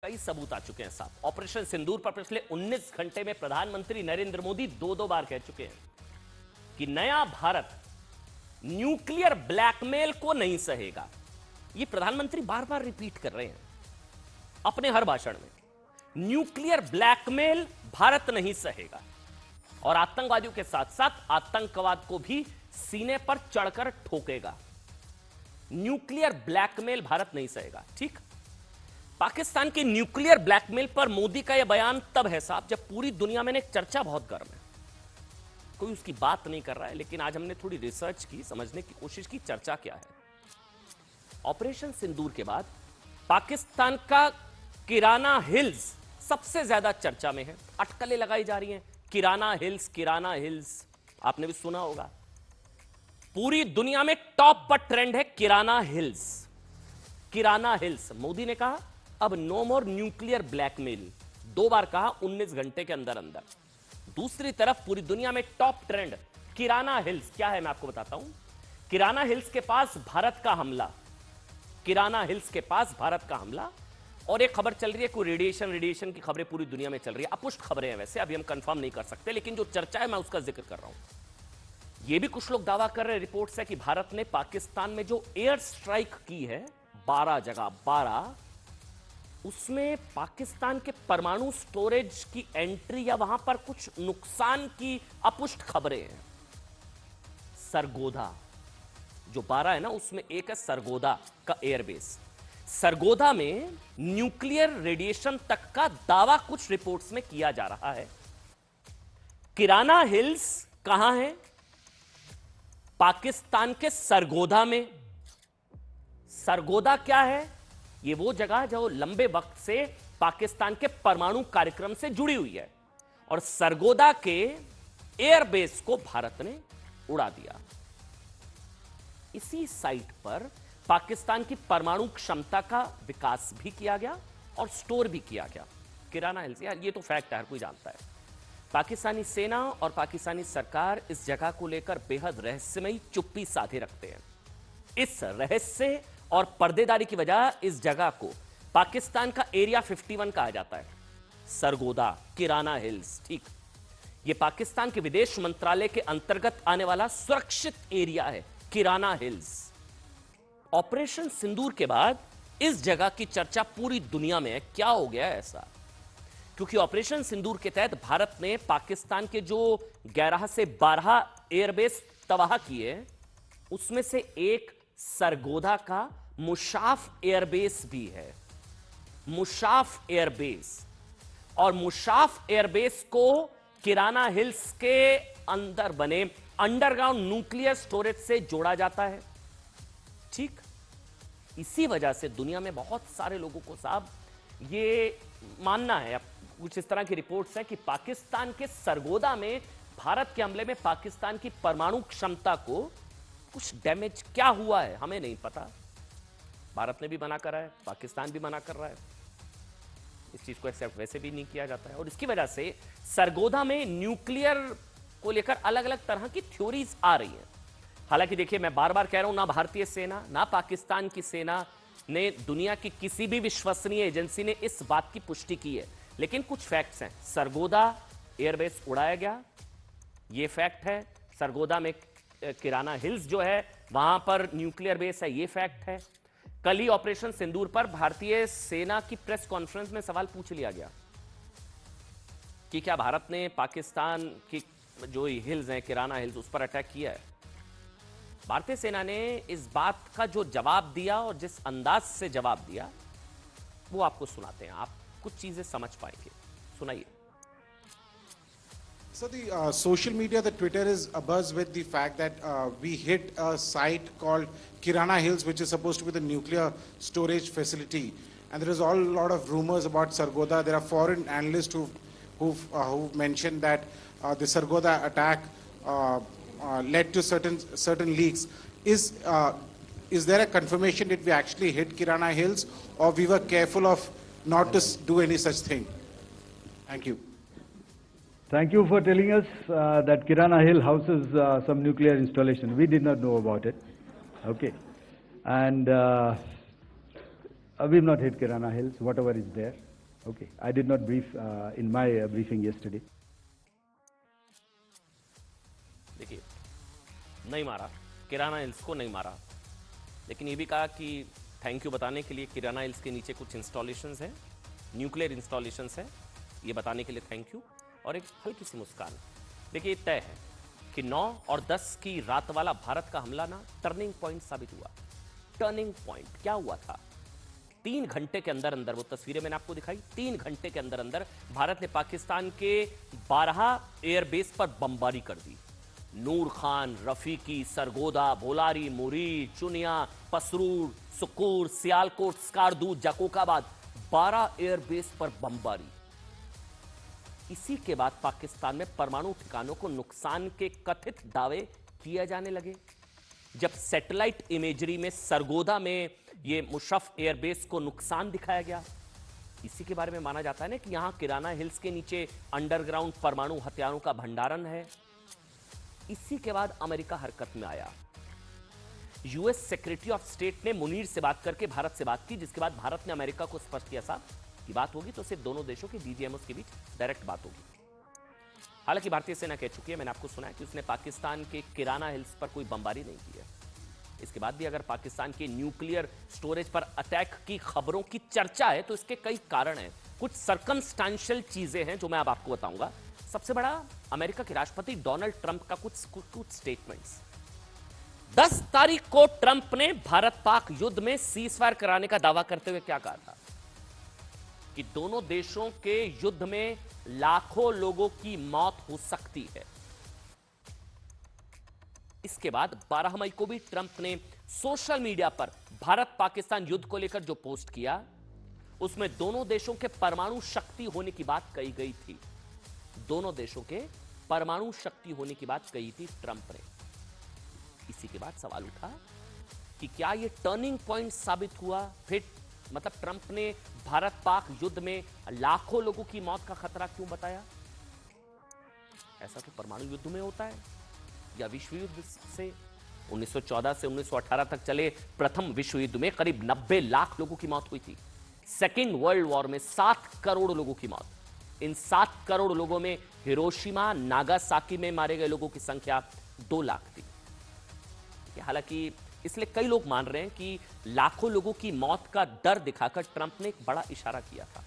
कई सबूत आ चुके हैं साहब। ऑपरेशन सिंदूर पर पिछले 19 घंटे में प्रधानमंत्री नरेंद्र मोदी दो बार कह चुके हैं कि नया भारत न्यूक्लियर ब्लैकमेल को नहीं सहेगा। ये प्रधानमंत्री बार बार रिपीट कर रहे हैं अपने हर भाषण में। न्यूक्लियर ब्लैकमेल भारत नहीं सहेगा और आतंकवादियों के साथ साथ आतंकवाद को भी सीने पर चढ़कर ठोकेगा। न्यूक्लियर ब्लैकमेल भारत नहीं सहेगा। ठीक, पाकिस्तान के न्यूक्लियर ब्लैकमेल पर मोदी का यह बयान तब है साहब जब पूरी दुनिया में एक चर्चा बहुत गर्म है, कोई उसकी बात नहीं कर रहा है। लेकिन आज हमने थोड़ी रिसर्च की, समझने की कोशिश की चर्चा क्या है। ऑपरेशन सिंदूर के बाद पाकिस्तान का किराना हिल्स सबसे ज्यादा चर्चा में है। अटकलें लगाई जा रही हैं, किराना हिल्स आपने भी सुना होगा। पूरी दुनिया में टॉप पर ट्रेंड है किराना हिल्स। मोदी ने कहा अब नो मोर न्यूक्लियर ब्लैकमेल, 2 बार कहा 19 घंटे के अंदर अंदर। दूसरी तरफ पूरी दुनिया में टॉप ट्रेंड किराना हिल्स क्या है, मैं आपको बताता हूं। किराना हिल्स के पास भारत का हमला, और एक खबर चल रही है कोई रेडिएशन की खबरें पूरी दुनिया में चल रही है। अपुष्ट खबरें हैं वैसे, अभी हम कंफर्म नहीं कर सकते, लेकिन जो चर्चा है मैं उसका जिक्र कर रहा हूं। यह भी कुछ लोग दावा कर रहे हैं, रिपोर्ट्स है कि भारत ने पाकिस्तान में जो एयर स्ट्राइक की है 12 जगह, उसमें पाकिस्तान के परमाणु स्टोरेज की एंट्री या वहां पर कुछ नुकसान की अपुष्ट खबरें हैं। सरगोधा जो 12 है ना, उसमें एक है सरगोधा का एयरबेस। सरगोधा में न्यूक्लियर रेडिएशन तक का दावा कुछ रिपोर्ट्स में किया जा रहा है। किराना हिल्स कहां है? पाकिस्तान के सरगोधा में। सरगोधा क्या है? यह वो जगह जो लंबे वक्त से पाकिस्तान के परमाणु कार्यक्रम से जुड़ी हुई है, और सरगोधा के एयरबेस को भारत ने उड़ा दिया। इसी साइट पर पाकिस्तान की परमाणु क्षमता का विकास भी किया गया और स्टोर भी किया गया। किराना हिल्स, यार ये तो फैक्ट है, हर कोई जानता है। पाकिस्तानी सेना और पाकिस्तानी सरकार इस जगह को लेकर बेहद रहस्यमयी चुप्पी साधे रखते हैं। इस रहस्य और पर्देदारी की वजह इस जगह को पाकिस्तान का एरिया 51 कहा जाता है। सरगोधा, किराना हिल्स, ठीक, यह पाकिस्तान के विदेश मंत्रालय के अंतर्गत आने वाला सुरक्षित एरिया है, किराना हिल्स। ऑपरेशन सिंदूर के बाद इस जगह की चर्चा पूरी दुनिया में है। क्या हो गया ऐसा? क्योंकि ऑपरेशन सिंदूर के तहत भारत ने पाकिस्तान के जो 11 से 12 एयरबेस तबाह किए, उसमें से एक सरगोधा का मुशाफ एयरबेस भी है। मुशाफ एयरबेस, और मुशाफ एयरबेस को किराना हिल्स के अंदर बने अंडरग्राउंड न्यूक्लियर स्टोरेज से जोड़ा जाता है। ठीक, इसी वजह से दुनिया में बहुत सारे लोगों को साहब ये मानना है, कुछ इस तरह की रिपोर्ट्स हैं कि पाकिस्तान के सरगोधा में भारत के हमले में पाकिस्तान की परमाणु क्षमता को कुछ डैमेज क्या हुआ है हमें नहीं पता। भारत ने भी मना करा है, पाकिस्तान भी मना कर रहा है, इस चीज को एक्सेप्ट वैसे भी नहीं किया जाता है। और इसकी वजह से सरगोधा में न्यूक्लियर को लेकर अलग अलग तरह की थ्योरीज आ रही हैं। हालांकि देखिए, मैं बार बार कह रहा हूं, ना भारतीय सेना ना पाकिस्तान की सेना ने, दुनिया की किसी भी विश्वसनीय एजेंसी ने इस बात की पुष्टि की है, लेकिन कुछ फैक्ट्स हैं। सरगोधा एयरबेस उड़ाया गया, यह फैक्ट है। सरगोधा में किराना हिल्स जो है वहां पर न्यूक्लियर बेस है, यह फैक्ट है। कल ही ऑपरेशन सिंदूर पर भारतीय सेना की प्रेस कॉन्फ्रेंस में सवाल पूछ लिया गया कि क्या भारत ने पाकिस्तान की जो हिल्स हैं, किराना हिल्स, उस पर अटैक किया है। भारतीय सेना ने इस बात का जो जवाब दिया और जिस अंदाज से जवाब दिया वो आपको सुनाते हैं, आप कुछ चीजें समझ पाएंगे। सुनाइए। So the social media, the Twitter is abuzz with the fact that we hit a site called Kirana Hills, which is supposed to be the nuclear storage facility, and there is all a lot of rumors about Sargodha. There are foreign analysts who've mentioned that the Sargodha attack led to certain leaks. Is there a confirmation that we actually hit Kirana Hills, or we were careful of not to do any such thing? Thank you. Thank you for telling us that Kirana Hill houses some nuclear installation. We did not know about it. Okay. And we've not hit Kirana Hills, whatever is there. Okay, I did not brief in my briefing yesterday. देखिए, नहीं मारा, किराना hills को नहीं मारा, लेकिन ये भी कहा कि थैंक यू बताने के लिए किराना हिल्स के नीचे कुछ इंस्टॉलेशंस हैं, न्यूक्लियर इंस्टॉलेशंस हैं, ये बताने के लिए थैंक यू, और एक हल्की सी मुस्कान। देखिए, तय है कि 9 और 10 की रात वाला भारत का हमला ना टर्निंग पॉइंट साबित हुआ। टर्निंग पॉइंट क्या हुआ था? 3 घंटे के अंदर अंदर, वो तस्वीरें मैंने आपको दिखाई, 3 घंटे के अंदर अंदर भारत ने पाकिस्तान के 12 एयरबेस पर बमबारी कर दी। नूर खान, रफीकी, सरगोदा, भोलारी, मुरी, चुनिया, पसरूर, सुकूर, सियालकोट, स्कार्दू, जकोकाबाद, 12 एयरबेस पर बमबारी। इसी के बाद पाकिस्तान में परमाणु ठिकानों को नुकसान के कथित दावे किए जाने लगे। जब सैटेलाइट इमेजरी में सरगोदा में ये मुशर्रफ एयरबेस को नुकसान दिखाया गया, इसी के बारे में माना जाता है ना कि यहां किराना हिल्स के नीचे अंडरग्राउंड परमाणु हथियारों का भंडारण है। इसी के बाद अमेरिका हरकत में आया। यूएस सेक्रेटरी ऑफ स्टेट ने मुनीर से बात करके भारत से बात की, जिसके बाद भारत ने अमेरिका को स्पष्ट किया साहब कि बात होगी तो सिर्फ दोनों देशों के डीजीएमओस के बीच डायरेक्ट बात होगी। हालांकि भारतीय सेना कह चुकी है, मैंने आपको सुना है कि उसने पाकिस्तान के किराना हिल्स पर कोई बमबारी नहीं की है। इसके बाद भी अगर पाकिस्तान के न्यूक्लियर स्टोरेज पर अटैक की खबरों की चर्चा है तो इसके कई कारण हैं, कुछ सर्कमस्टेंशियल चीजें हैं जो मैं अब आपको बताऊंगा। सबसे बड़ा, अमेरिका के राष्ट्रपति डोनाल्ड ट्रंप का कुछ स्टेटमेंट्स। 10 तारीख को ट्रंप ने भारत पाक युद्ध में सीजफायर कराने का दावा करते हुए क्या कहा था कि दोनों देशों के युद्ध में लाखों लोगों की मौत हो सकती है। इसके बाद 12 मई को भी ट्रंप ने सोशल मीडिया पर भारत पाकिस्तान युद्ध को लेकर जो पोस्ट किया, उसमें दोनों देशों के परमाणु शक्ति होने की बात कही गई थी। दोनों देशों के परमाणु शक्ति होने की बात कही थी ट्रंप ने। इसी के बाद सवाल उठा कि क्या यह टर्निंग पॉइंट साबित हुआ? फिर मतलब ट्रंप ने भारत पाक युद्ध में लाखों लोगों की मौत का खतरा क्यों बताया? ऐसा तो परमाणु युद्ध में होता है या विश्व युद्ध से 1914 से 1918 तक चले प्रथम विश्व युद्ध में करीब 90 लाख लोगों की मौत हुई थी। सेकेंड वर्ल्ड वॉर में 7 करोड़ लोगों की मौत। इन 7 करोड़ लोगों में हिरोशिमा, नागासाकी में मारे गए लोगों की संख्या 2 लाख थी। हालांकि इसलिए कई लोग मान रहे हैं कि लाखों लोगों की मौत का डर दिखाकर ट्रंप ने एक बड़ा इशारा किया था।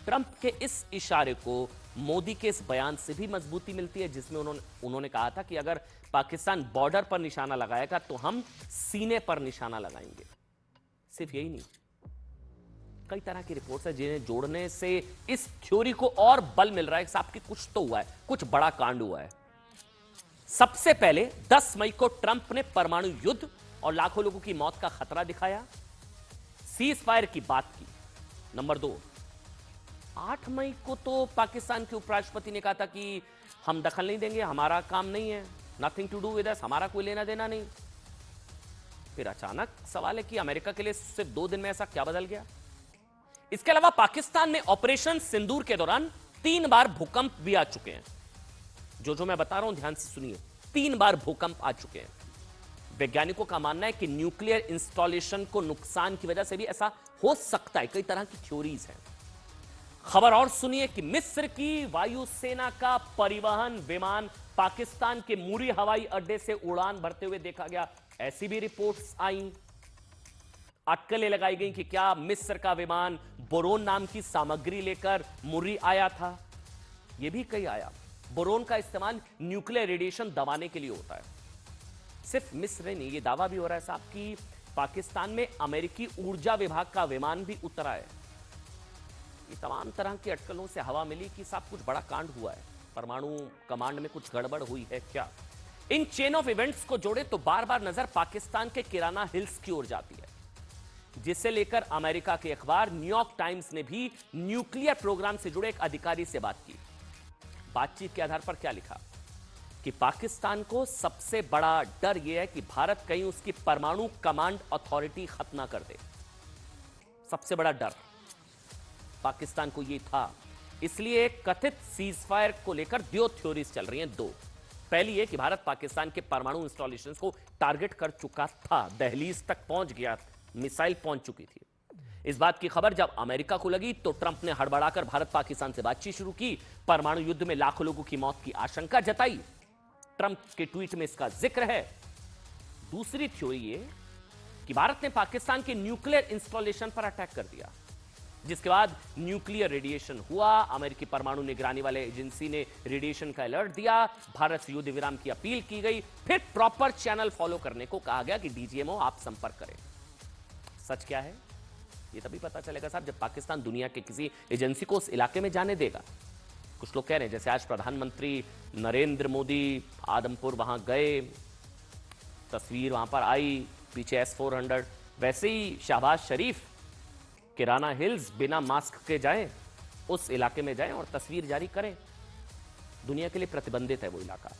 ट्रंप के इस इशारे को मोदी के इस बयान से भी मजबूती मिलती है, जिसमें उन्होंने कहा था कि अगर पाकिस्तान बॉर्डर पर निशाना लगाएगा तो हम सीने पर निशाना लगाएंगे। सिर्फ यही नहीं, कई तरह की रिपोर्ट्स है जिन्हें जोड़ने से इस थ्योरी को और बल मिल रहा है कि साहब कि कुछ तो हुआ है, कुछ बड़ा कांड हुआ है। सबसे पहले 10 मई को ट्रंप ने परमाणु युद्ध और लाखों लोगों की मौत का खतरा दिखाया, सीज फायर की बात की। नंबर 2, 8 मई को तो पाकिस्तान के उपराष्ट्रपति ने कहा था कि हम दखल नहीं देंगे, हमारा काम नहीं है, nothing to do with us, हमारा कोई लेना देना नहीं। फिर अचानक सवाल है कि अमेरिका के लिए सिर्फ 2 दिन में ऐसा क्या बदल गया? इसके अलावा पाकिस्तान में ऑपरेशन सिंदूर के दौरान 3 बार भूकंप भी आ चुके हैं। जो मैं बता रहा हूं ध्यान से सुनिए, 3 बार भूकंप आ चुके हैं। वैज्ञानिकों का मानना है कि न्यूक्लियर इंस्टॉलेशन को नुकसान की वजह से भी ऐसा हो सकता है। कई तरह की थ्योरीज हैं। खबर और सुनिए कि मिस्र की वायुसेना का परिवहन विमान पाकिस्तान के मुरी हवाई अड्डे से उड़ान भरते हुए देखा गया। ऐसी भी रिपोर्ट्स आई, अटकलें लगाई गई कि क्या मिस्र का विमान बोरोन नाम की सामग्री लेकर मुर्री आया था। यह भी कहीं आया। बोरोन का इस्तेमाल न्यूक्लियर रेडिएशन दबाने के लिए होता है। सिर्फ मिस्र नहीं, यह दावा भी हो रहा है साहब कि पाकिस्तान में अमेरिकी ऊर्जा विभाग का विमान भी उतरा है। ये तमाम तरह की अटकलों से हवा मिली कि साहब कुछ बड़ा कांड हुआ है, परमाणु कमांड में कुछ गड़बड़ हुई है क्या। इन चेन ऑफ इवेंट्स को जोड़े तो बार बार नजर पाकिस्तान के किराना हिल्स की ओर जाती है, जिसे लेकर अमेरिका के अखबार न्यूयॉर्क टाइम्स ने भी न्यूक्लियर प्रोग्राम से जुड़े एक अधिकारी से बात की। बातचीत के आधार पर क्या लिखा कि पाकिस्तान को सबसे बड़ा डर यह है कि भारत कहीं उसकी परमाणु कमांड अथॉरिटी खत्म ना कर दे। सबसे बड़ा डर पाकिस्तान को यह था। इसलिए कथित सीजफायर को लेकर 2 थ्योरीज चल रही हैं। 2, पहली है कि भारत पाकिस्तान के परमाणु इंस्टॉलेशंस को टारगेट कर चुका था, दहलीज तक पहुंच गया, मिसाइल पहुंच चुकी थी। इस बात की खबर जब अमेरिका को लगी तो ट्रंप ने हड़बड़ाकर भारत पाकिस्तान से बातचीत शुरू की, परमाणु युद्ध में लाखों लोगों की मौत की आशंका जताई। ट्रंप के ट्वीट में इसका जिक्र है। दूसरी थ्योरी ये कि भारत ने पाकिस्तान के न्यूक्लियर इंस्टॉलेशन पर अटैक कर दिया, जिसके बाद न्यूक्लियर रेडिएशन हुआ। अमेरिकी परमाणु निगरानी वाले एजेंसी ने रेडिएशन का अलर्ट दिया, भारत से युद्ध विराम की अपील की गई, फिर प्रॉपर चैनल फॉलो करने को कहा गया कि डीजीएमओ आप संपर्क करें। सच क्या है ये तभी पता चलेगा साहब जब पाकिस्तान दुनिया के किसी एजेंसी को उस इलाके में जाने देगा। कुछ लोग कह रहे हैं जैसे आज प्रधानमंत्री नरेंद्र मोदी आदमपुर वहां गए, तस्वीर वहां पर आई, पीछे S-400, वैसे ही शहबाज शरीफ किराना हिल्स बिना मास्क के जाएं, उस इलाके में जाएं और तस्वीर जारी करें। दुनिया के लिए प्रतिबंधित है वो इलाका।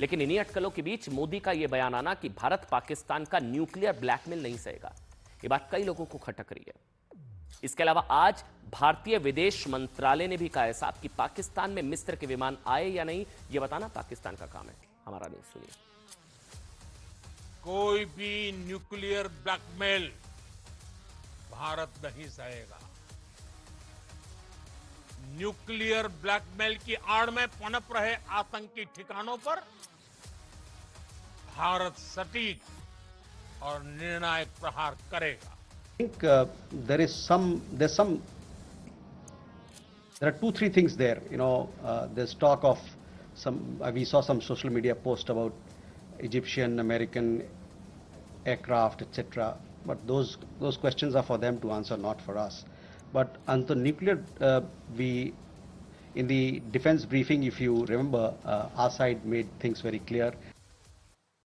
लेकिन इन्हीं अटकलों के बीच मोदी का यह बयान आना कि भारत पाकिस्तान का न्यूक्लियर ब्लैकमेल नहीं सहेगा, ये बात कई लोगों को खटक रही है। इसके अलावा आज भारतीय विदेश मंत्रालय ने भी कहा है साहब कि पाकिस्तान में मिस्र के विमान आए या नहीं ये बताना पाकिस्तान का काम है, हमारा नहीं। सुनिए। कोई भी न्यूक्लियर ब्लैकमेल भारत नहीं सहेगा। न्यूक्लियर ब्लैकमेल की आड़ में पनप रहे आतंकी ठिकानों पर भारत सटीक और निर्णायक प्रहार करेगा। I think there are 2-3 things there. There's talk of we saw some social media post about Egyptian, American aircraft, etc. But those questions are for them to answer, not for us. But on the nuclear, in the defense briefing, if you remember, our side made things very clear.